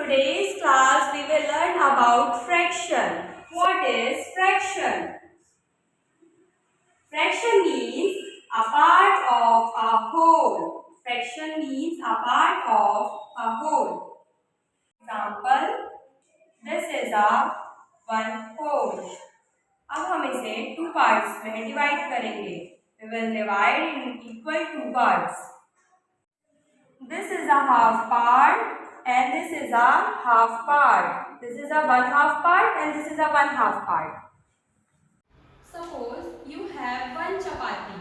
today's class we will learn about fraction. What is fraction? Fraction means a part of a whole. Fraction means a part of a whole. Example, this is a one whole. अब हम इसे to parts में divide करेंगे. We will divide in equal two parts. This is a half part and this is a half part. This is a one half part and this is a one half part. Suppose you have one chapati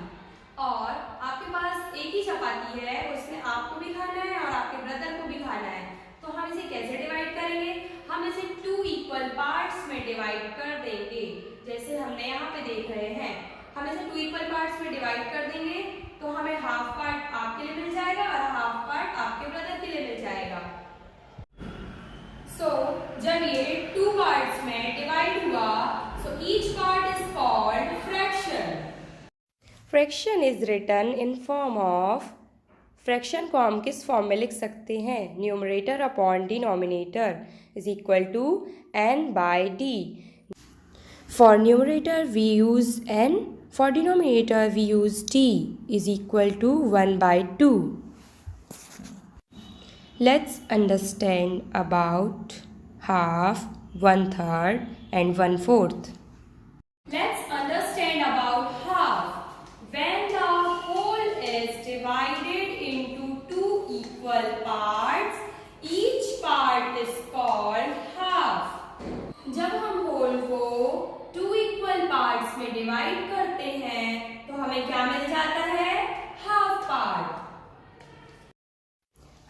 और आपके पास एक ही चपाती है, उसमें आपको भी खाना है और आपके ब्रदर को भी खाना है. तो हम इसे कैसे डिवाइड करेंगे? हम इसे टू इक्वल पार्ट्स में डिवाइड कर देंगे. जैसे हमने यहाँ पे देख रहे हैं, हम इसे टू इक्वल पार्ट्स में डिवाइड कर देंगे तो हमें हाफ पार्ट आपके लिए मिल जाएगा और हाफ पार्ट आपके ब्रदर के लिए मिल जाएगा. सो जब ये टू पार्ट्स में डिवाइड हुआ, so each part is called fraction. Fraction is written in form of. Fraction को हम किस फॉर्म में लिख सकते हैं? Numerator upon denominator is equal to n by d. For numerator we use n, for denominator we use d is equal to 1 by 2. Let's understand about half, 1/3 and 1/4. Let's understand about half. When the whole is divided into two equal parts, each part is called half. जब हम whole को two equal parts में divide करते हैं तो हमें क्या मिल जाता है? Half part.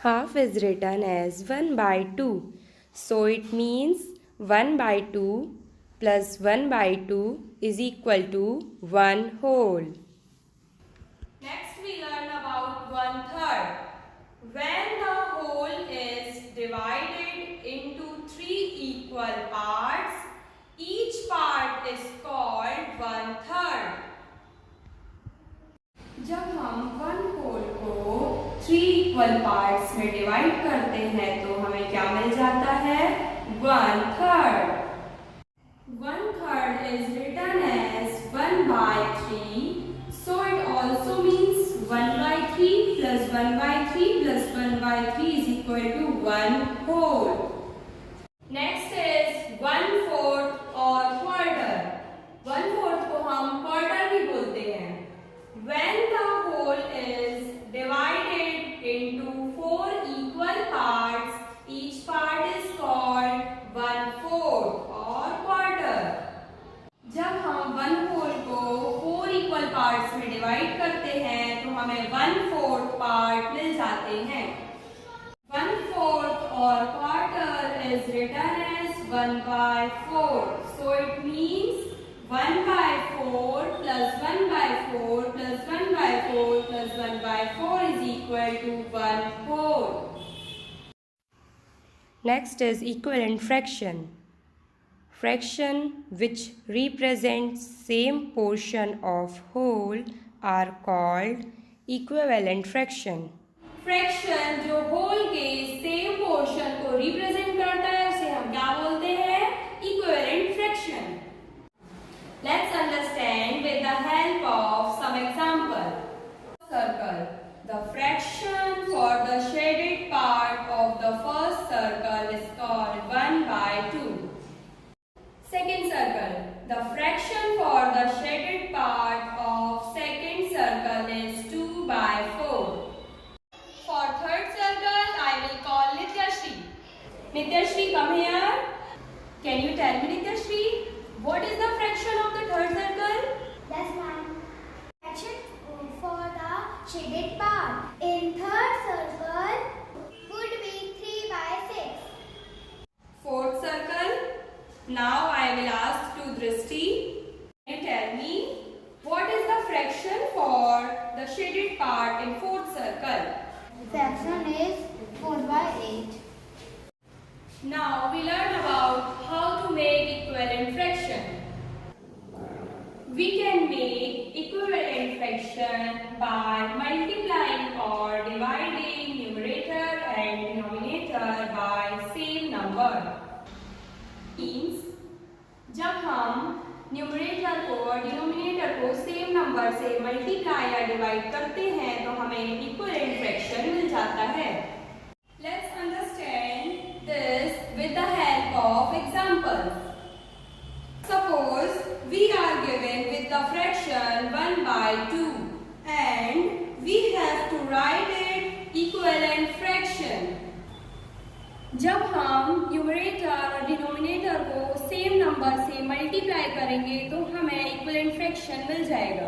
Half is written as 1 by 2. So it means 1 by 2 plus 1 by 2 is equal to 1 whole. Next we learn about 1/3. When the whole is divided into three equal parts, each part is called 1/3. जब हम one whole को three equal parts में divide करते हैं तो हमें क्या मिल जाता है? 1/3. 1/3 is written as 1 by 3. So it also means 1 by 3 plus 1 by 3 plus 1 by 3 is equal to 1 whole. Next is 1/4 और quarter. 1/4 को हम quarter भी बोलते हैं. When the whole is divided into four equal parts, each part is called 1/4 और quarter. जब हम 1/4 को फोर इक्वल पार्ट्स में डिवाइड करते हैं तो हमें 1/4 पार्ट मिल जाते हैं. 1/4 और quarter is written as 1 by 4. So it means 1 by 4 plus 1 by 4 plus 1 by 4 plus 1 by 4 is equal to 1 whole. Next is equivalent fraction. Fraction which represents same portion of whole are called equivalent fraction. Fraction जो whole के same portion को represent करता है उसे हम क्या बोलते हैं? Equivalent fraction. Let's understand with the help of some example. Circle. The fraction for the shaded part of the first circle is called 1 by 2. Second circle. The fraction for the shaded part of second circle is 2 by 4. For third circle, I will call Nityashri. Nityashri, come here. Can you tell me, Nityashri, what is the fraction of the third circle? That's one. Fraction for the shaded part in third circle would be 3 by 6. Fourth circle. Now I will ask to Drishti. Can you tell me what is the fraction for the shaded part in fourth circle? Fraction is 4 by 8. Now we learn about how to make equivalent fraction. We can make equivalent fraction by multiplying or dividing numerator and denominator by same number. Means जब हम numerator को और denominator को same number से multiply या divide करते हैं तो हमें इक्विवेलेंट फ्रैक्शन मिल जाता है. Let's understand this with the help of examples. Suppose we are given with the fraction 1/2 and we have to write it equivalent fraction. जब हम न्यूमरेटर और डिनोमिनेटर को सेम नंबर से मल्टीप्लाई करेंगे तो हमें इक्विवेलेंट फ्रैक्शन मिल जाएगा.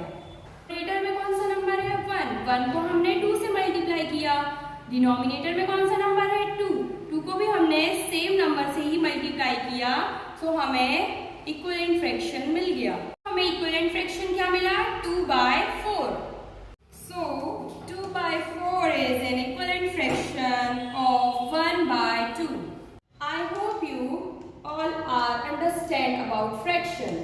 न्यूमरेटर में कौन सा नंबर है 1 को हमने 2 से मल्टीप्लाई किया. डिनोमिनेटर में कौन सा नंबर है 2 को भी हमने सेम नंबर से ही मल्टीप्लाई किया तो हमें इक्विवेलेंट फ्रैक्शन मिल गया. हमें इक्विवेलेंट फ्रैक्शन क्या मिला 2/4. So 2/4 is an equivalent fraction of 1/2. I hope you all are understand about fraction.